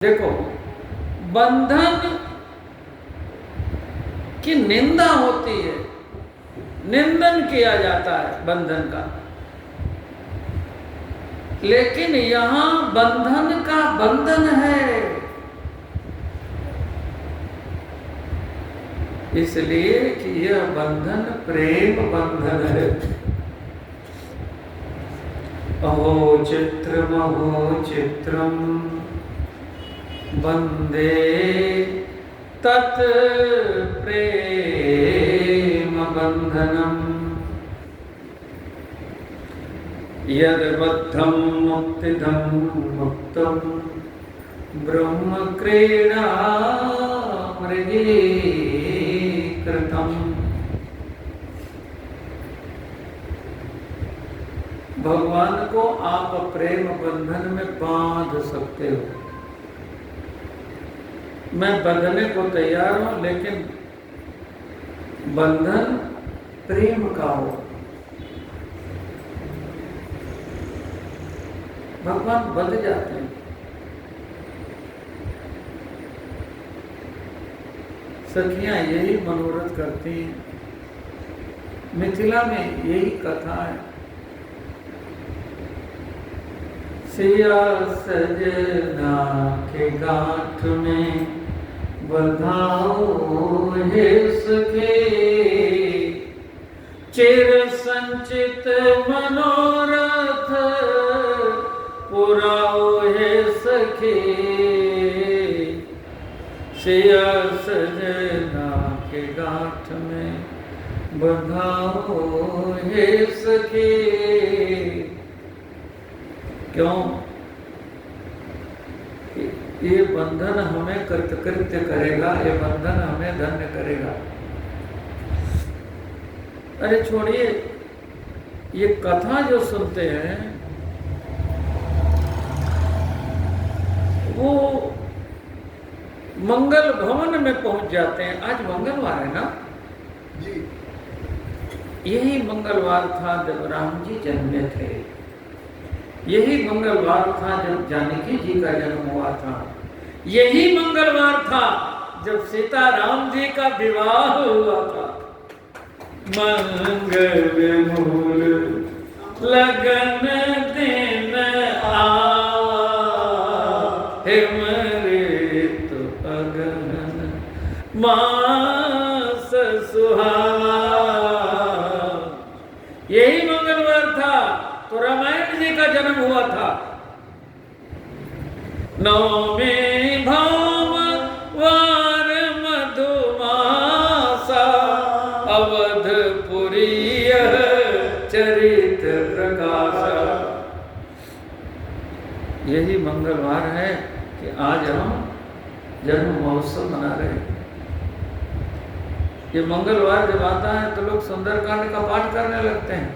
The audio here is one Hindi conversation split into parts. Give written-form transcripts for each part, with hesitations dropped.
देखो, बंधन की निंदा होती है, निंदन किया जाता है बंधन का, लेकिन यहां बंधन का बंधन है, इसलिए कि यह बंधन प्रेम बंधन है। अहो चित्रम वंदे तत् प्रेम बंधनम यद बद्धं मुक्तिदं मुक्तं ब्रह्म क्रीडा मृगे कृतम्। भगवान को आप प्रेम बंधन में बांध सकते हो। मैं बंधने को तैयार हूं, लेकिन बंधन प्रेम का हो। भगवान बंध जाते हैं। सखियां यही मनोरथ करती हैं। मिथिला में यही कथा है। सिया सजना के गांठ में बंधाओ हे सखे, चिर संचित मनोरथ पुराओ हे सखे। सिया सजना के गांठ में बंधाओ हे सखे। क्यों? ये बंधन हमें कृतकृत्य करेगा, ये बंधन हमें धन्य करेगा। अरे छोड़िए, ये कथा जो सुनते हैं वो मंगल भवन में पहुंच जाते हैं। आज मंगलवार है ना जी? यही मंगलवार था जब राम जी जन्मे थे। यही मंगलवार था जब जानकी जी का जन्म हुआ था। यही मंगलवार था जब सीता राम जी का विवाह हुआ था। मंगल मूल लगन दिन हे मरे तो अगन मास सुहावा। यही मंगलवार था तो रामायण जी का जन्म हुआ था। नवमी भौम वार मधुमासा, अवधपुरी चरित प्रकाशा। यही मंगलवार है कि आज हम जन्म महोत्सव मना रहे हैं। ये मंगलवार जब आता है तो लोग सुंदरकांड का पाठ करने लगते हैं।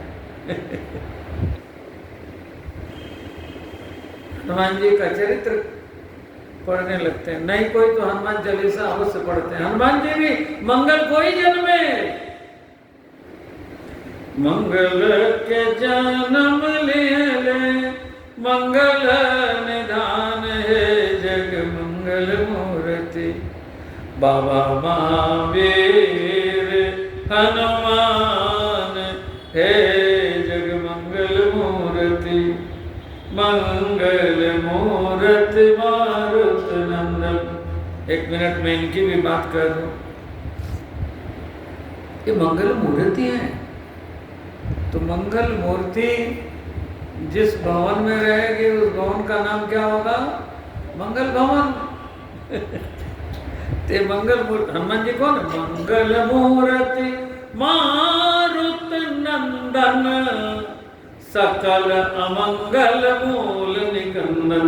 हनुमान जी का चरित्र पढ़ने लगते हैं। नहीं कोई तो हनुमान चालीसा अवश्य पढ़ते हैं। हनुमान जी भी मंगल को ही जन्मे। मंगल के जन्म लिए मंगल निधान है, जग मंगल मूर्ति बाबा महावीर हनुमान है, जग मंगल मूर्ति मंगल मूर्त मारुत नंदन। एक मिनट में इनकी भी बात कर दूं। ये मंगल मूर्ति है, तो मंगल मूर्ति जिस भवन में रहेगी उस भवन का नाम क्या होगा? मंगल भवन। ते मंगल मूर्ति हनुमान जी कौन? मंगल मूर्ति मारुत नंदन, सकल अमंगल मूल निकंदन।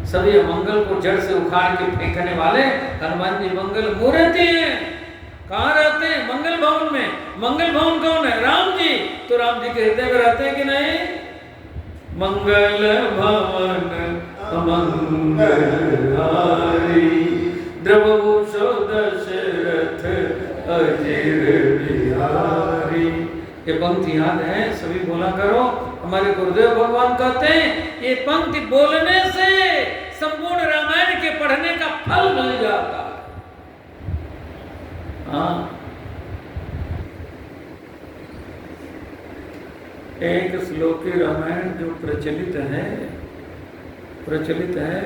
सभी अमंगल को जड़ से उखाड़ के फेंकने वाले हनुमान जी मंगल मूर्ति हैं। कहाँ रहते हैं? मंगल भवन में। मंगल भवन कौन है? राम जी। तो राम जी के हृदय में रहते हैं कि नहीं? मंगल भवन अमंगलहारी, द्रवभूषो दशरथ अजिर बिहारी। ये पंक्ति याद है? सभी बोला करो। हमारे गुरुदेव भगवान कहते हैं ये पंक्ति बोलने से संपूर्ण रामायण के पढ़ने का फल मिल जाता है। हाँ, एक श्लोकी रामायण जो प्रचलित है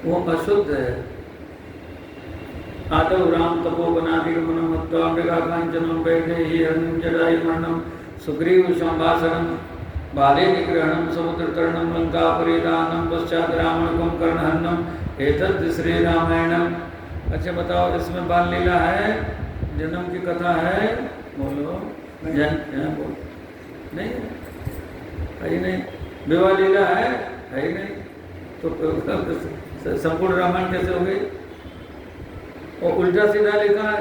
वो अशुद्ध है। आदौ राम तपोवनादिगमनं मत्वा मृगाकाञ्चनं वैदेही हरणं जटायुमर्णं सुग्रीव संभाषणं बाले निग्रहणं समुद्रतरणं लंकापुरीदानं पश्चात् रावण कुंभकर्णहरणं एतद् श्री रामायणम। अच्छा बताओ, इसमें बाल लीला है, जन्म की कथा है? बोलो बोलो। नहीं है ही नहीं। विवाह लीला है ही नहीं, तो संपूर्ण रामायण कैसे हो गई? और उल्टा सीधा लिखा है,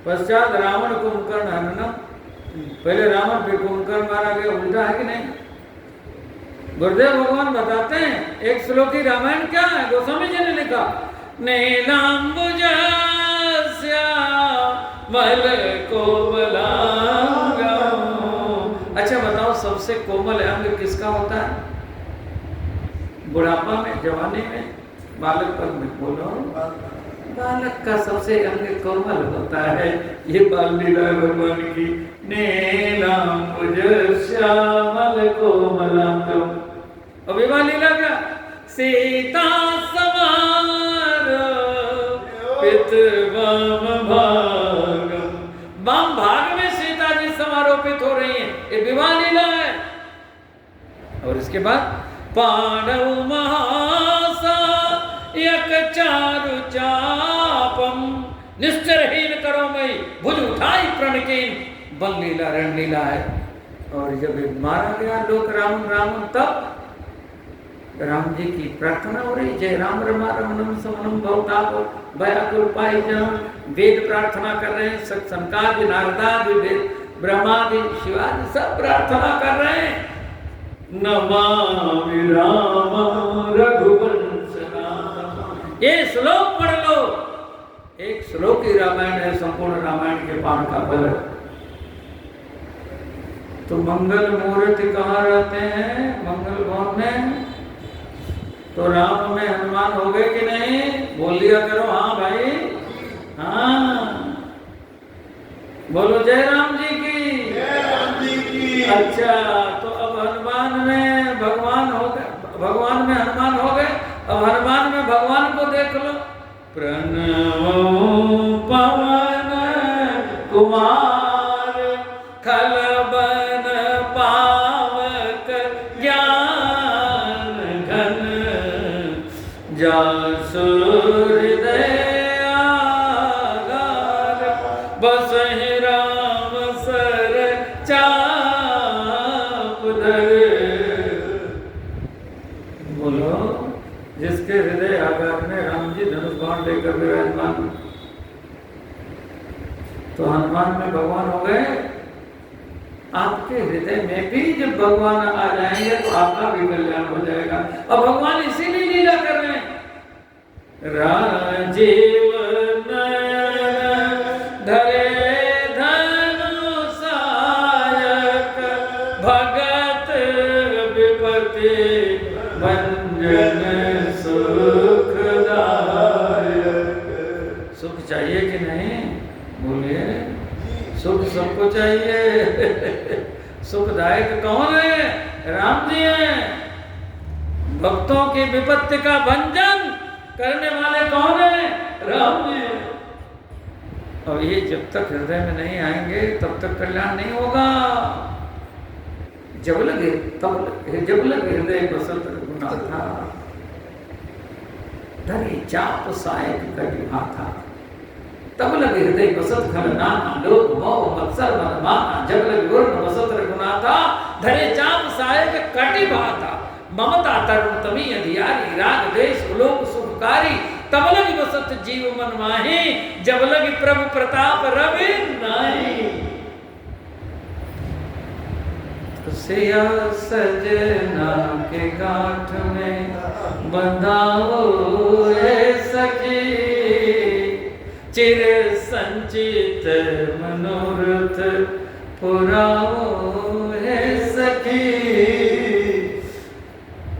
पश्चात रावण कुंभकर्ण हननम, पहले रावण फिर कुंभकर्ण मारा गया, उल्टा है कि नहीं? गुरुदेव भगवान बताते हैं एक श्लोकी रामायण क्या है, गोस्वामी जी ने लिखा, नीलांबुजस्यामल कोमलांगम। अच्छा बताओ, सबसे कोमल अंग किसका होता है? बुढ़ापा में, जवानी में, बालकपन में? बोलो। बालक का सबसे अंग कोमल होता है। ये बाल लीला भगवान की। नीलांबुजस्यामल कोमलांगम। और विवाह लीला क्या? सीता समार पितवाम भागम। वाम भाग में सीता जी समारोपित हो रही हैं, ये विवाह लीला है। और इसके बाद पांडव महासा यक चारु चापम, निश्चरहीन करो मई भुज उठाई प्रणकीन। बल लीला, रण लीला है। और जब मारा गया लोक रावण, तब राम जी की प्रार्थना हो रही, जय राम रमा रमणम समनम भवताप व्याकुल पाई जन। वेद प्रार्थना कर रहे हैं, सनकादि नारदादि वेद, ब्रह्मादि शिवादि सब प्रार्थना कर रहे हैं। नमामि रामं रघुवंशनाथम। ये श्लोक पढ़ लो, एक श्लोक ही रामायण है, संपूर्ण रामायण के पाठ का फल। तो मंगल मूर्ति कहाँ रहते हैं? मंगल भवन में। तो राम में हनुमान हो गए कि नहीं? बोल लिया करो हाँ भाई, हाँ। बोलो जय राम जी की। अच्छा, तो अब हनुमान में भगवान हो गए, भगवान में हनुमान हो गए। अब हनुमान में भगवान को देख लो। प्रणवो पवन कुमार खलबन पावक ज्ञान घन, जासु हृदय आगार बसहि राम सर चाप धर। बोलो, जिसके हृदय आगार में राम जी धनुष बाण लेकर विराजमान। तो हनुमान में भगवान हो गए। आपके हृदय में भी जब भगवान आ जाएंगे तो आपका भी कल्याण हो जाएगा। और भगवान इसीलिए लीला कर रहे हैं। राजीव नयन धरे धनुषायक, भगत विपति भंजन सुखदायक। सुख चाहिए कि नहीं? बोलिए। सुख सबको चाहिए। सुखदायक कौन है? राम जी हैं। भक्तों की विपत्ति का भंजन करने वाले कौन है? राम जी हैं। और ये जब तक हृदय में नहीं आएंगे तब तक कल्याण नहीं होगा। जब लगे हृदय बसंत रघुनाथा, धरे चाप सायक कटि भाथा। तब लगे हृदय बसत खल नाना, लोक मोह मत्सर मद माना। जब लगे गुर्ण बसत रघुनाथा, धरे चाप सायक कटि भाथा। ममता तरुण तमी अधियारी, राग देश लोक सुखकारी। तब लगी बसत जीव मन माही, जब लगी प्रभु प्रताप रवि नाही। सिया सजना के गांठ में बंधाओ है सखी, चिर संचित मनोरथ पुराओ है सखी।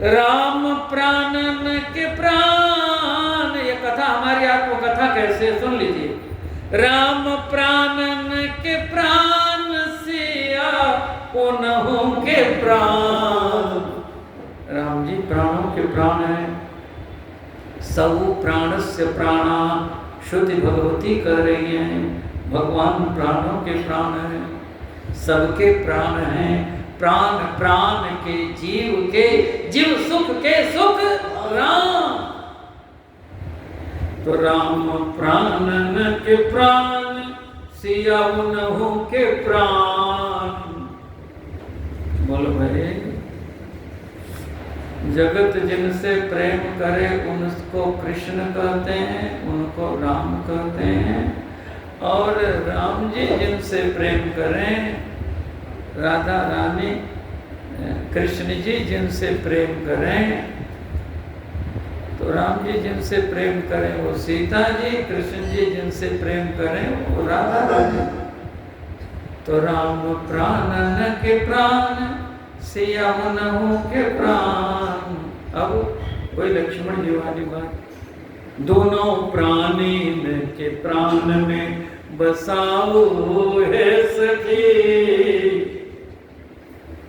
राम प्राणन के प्राण कथा कैसे, सुन लीजिए। राम प्राणन के प्राण सिया पुनहु के प्राण। राम जी प्राणों के प्राण हैं। सब प्राणस्य प्राणा, श्रुति भगवती कह रही हैं भगवान प्राणों के प्राण हैं, सबके प्राण हैं। प्राण प्राण के जीव सुख के सुख राम। तो राम प्राणन के प्राण सिया उनहु के प्राण। बोलो भाई, जगत जिनसे प्रेम करे उनको कृष्ण कहते हैं, उनको राम कहते हैं। और राम जी जिनसे प्रेम करें, राधा रानी कृष्ण जी जिनसे प्रेम करें, तो राम जी जिनसे प्रेम करें वो सीता जी, कृष्ण जी जिनसे प्रेम करें वो राधा रानी। तो राम प्राणन के प्राण सिया उनहु के प्राण। अब कोई लक्ष्मण जी वाली बात, दोनों प्राणी के प्राण में बसाओ है सखी।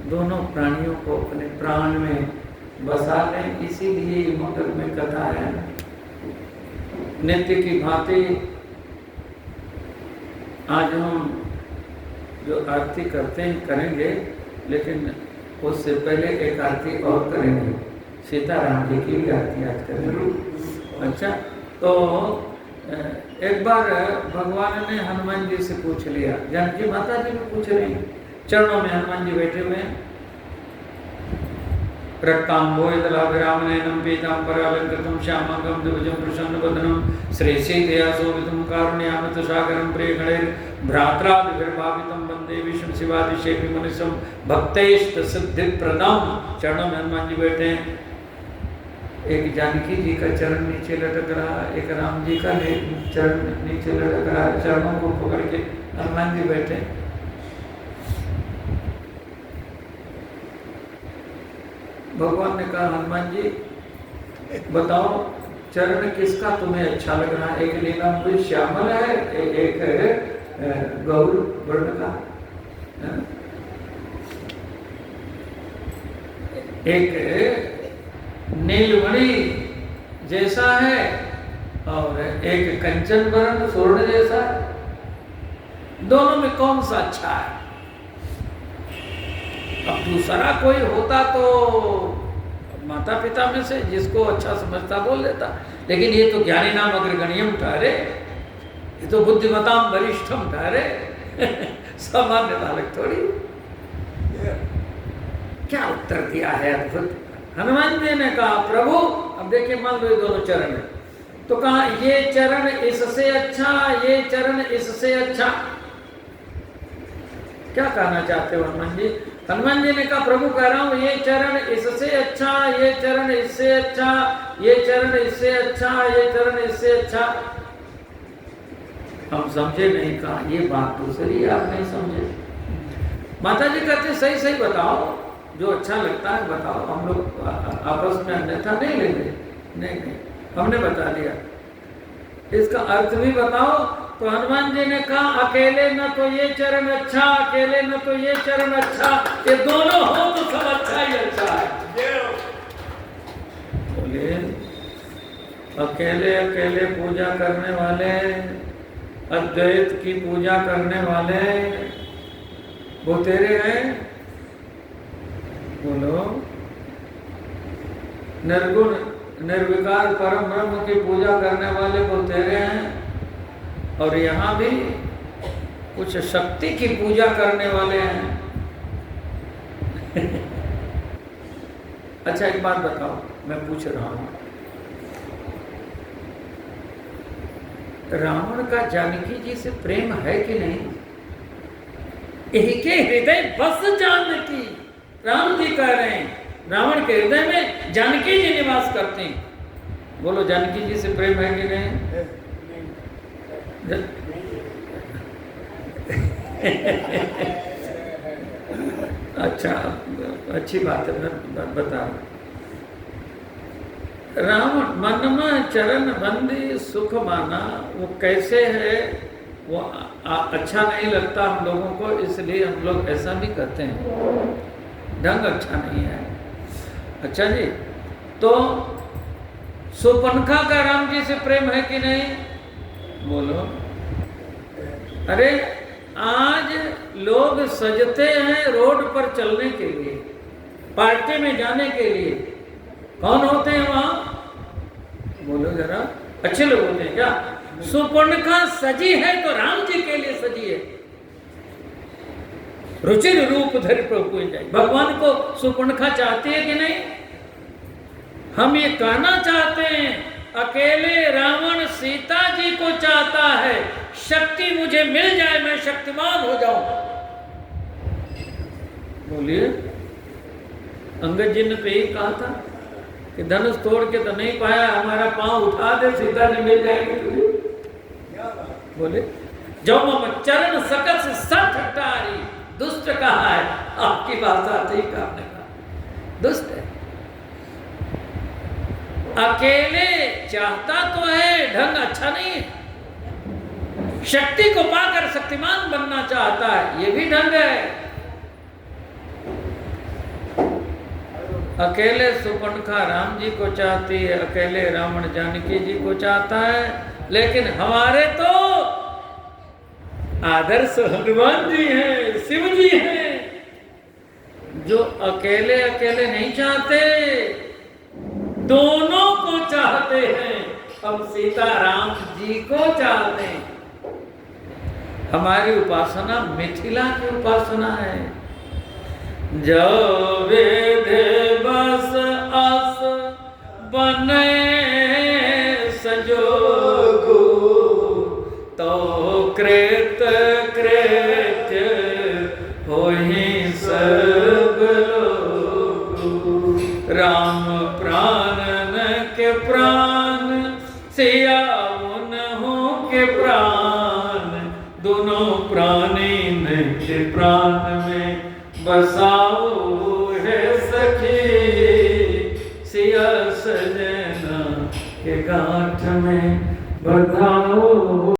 दोनों प्राणियों को अपने प्राण में बसा लें, इसीलिए मकर में कथा है। नित्य की भांति आज हम जो आरती करते हैं करेंगे, लेकिन उससे पहले एक आरती और करेंगे, सीताराम जी की भी आरती आज करेंगे। अच्छा, तो एक बार भगवान ने हनुमान जी से पूछ लिया, जानकी माता जी भी पूछ रही, चरणों में हनुमान जी बैठे हुए हैं। रक्तांबोयदलाभिरामनयनं पीताम्बरालंकृतं श्यामंगं द्विभुजं प्रसन्नवदनं श्रीसीतया शोभितं कारुण्यामृतसागरं प्रियगणैर्भ्रात्रादिभिर्भावितं वन्दे विष्णु शिवादिशेषि मनुष्यं भक्तैष्टसिद्धिप्रदं। चरणों में हनुमान जी बैठे हैं। एक जानकी जी का चरण नीचे लटक रहा, एक राम जी का चरण नीचे लटक रहा, चरणों को पकड़ के हनुमान जी बैठे। भगवान ने कहा, हनुमान जी बताओ चरण किसका तुम्हें अच्छा लग रहा है? एक नीलांबर श्यामल है, एक है गौर वर्ण का, एक नीलमणि जैसा है और एक कंचन वर्ण स्वर्ण जैसा। दोनों में कौन सा अच्छा है? अब दूसरा कोई होता तो माता पिता में से जिसको अच्छा समझता बोल देता, लेकिन ये तो ज्ञानी नाम अग्रगण्यम ठहरे, ये तो बुद्धिमताम वरिष्ठम ठहरे, सामान्य बालक थोड़ी। क्या उत्तर दिया है अद्भुत। हनुमान जी ने कहा, प्रभु अब देखिए मान लो ये दोनों चरण है, तो कहा ये चरण इससे अच्छा, ये चरण इससे अच्छा। क्या कहना चाहते हो हनुमान जी? हनुमान जी ने कहा, प्रभु कह रहा हूं ये चरण इससे अच्छा, ये चरण इससे अच्छा, ये चरण इससे अच्छा, ये चरण इससे अच्छा। हम समझे नहीं, कहा ये बात दूसरी, आप नहीं समझे। माता जी कहते सही सही बताओ, जो अच्छा लगता है बताओ, हम लोग आपस में अन्यथा नहीं लेंगे। नहीं, हमने बता दिया, इसका अर्थ भी बताओ। तो हनुमान जी ने कहा, अकेले न तो ये चरण अच्छा, अकेले न तो ये चरण अच्छा, ये दोनों हो तो सब अच्छा ही अच्छा है। बोले अकेले अकेले पूजा करने वाले, अद्वैत की पूजा करने वाले वो तेरे हैं। बोलो निर्गुण निर्विकार परम ब्रह्म की पूजा करने वाले वो तेरे हैं। और यहाँ भी कुछ शक्ति की पूजा करने वाले हैं। अच्छा एक बात बताओ, मैं पूछ रहा हूँ, रावण का जानकी जी से प्रेम है कि नहीं? इनके हृदय बस जानकी, राम जी कह रहे हैं रावण के हृदय में जानकी जी निवास करते हैं। बोलो जानकी जी से प्रेम है कि नहीं? अच्छा अच्छी बात है, मैं बता। रावण मन में चरण बंदी सुख माना, वो कैसे है वो अच्छा नहीं लगता हम लोगों को, इसलिए हम लोग ऐसा भी करते हैं, ढंग अच्छा नहीं है। अच्छा जी, तो सुपनखा का राम जी से प्रेम है कि नहीं? बोलो। अरे आज लोग सजते हैं रोड पर चलने के लिए, पार्टी में जाने के लिए, कौन होते हैं वहां? बोलो जरा, अच्छे लोग होते हैं क्या? सुपर्णखा सजी है तो राम जी के लिए सजी है। रुचिर रूप धरि प्रभु जाए, भगवान को सुपर्णखा चाहती है कि नहीं? हम ये कहना चाहते हैं, अकेले रावण सीता जी को चाहता है, शक्ति मुझे मिल जाए, मैं शक्तिमान हो जाऊं। बोलिए, अंगद जी ने तो यही कहा था कि धनुष तोड़ के तो नहीं पाया, हमारा पांव उठा दे, सीता जी मिल जाएगी तुझे। बोले, जो मम चरण सकत से सठ हटारी, दुष्ट कहा है, आपकी भाषा ठीक आपने कहा, दुष्ट है। अकेले चाहता तो है, ढंग अच्छा नहीं है। शक्ति को पाकर शक्तिमान बनना चाहता है, ये भी ढंग है। अकेले सुपर्णखा राम जी को चाहती है, अकेले रावण जानकी जी को चाहता है, लेकिन हमारे तो आदर्श हनुमान जी हैं, शिव जी हैं, जो अकेले अकेले नहीं चाहते, दोनों को चाहते हैं। हम सीता राम जी को चाहते हैं। हमारी उपासना मिथिला की उपासना है। जो वेद बस आस बने संजोगु, तो कृत कृत्य होहि सब लोगु। राम प्राणन के प्राण, सिया उन्हों के प्राण, दोनों प्राणी के प्राण में बसाओ है सखी, सिया सजना के गांठ में बधाओ।